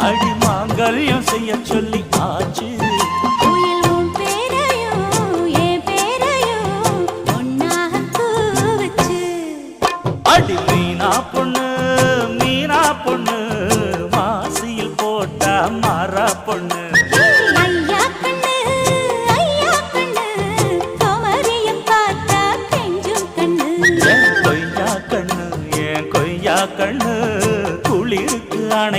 அடி மாங்கல்யம் செய்ய சொல்லி ஆச்சு. உயிலும் பேரையும் என் பேரையும் ஒன்னாக கூவச்சு. அடி மீனா பொண்ணு மாசியில் போட்டா மாறா பொண்ணு.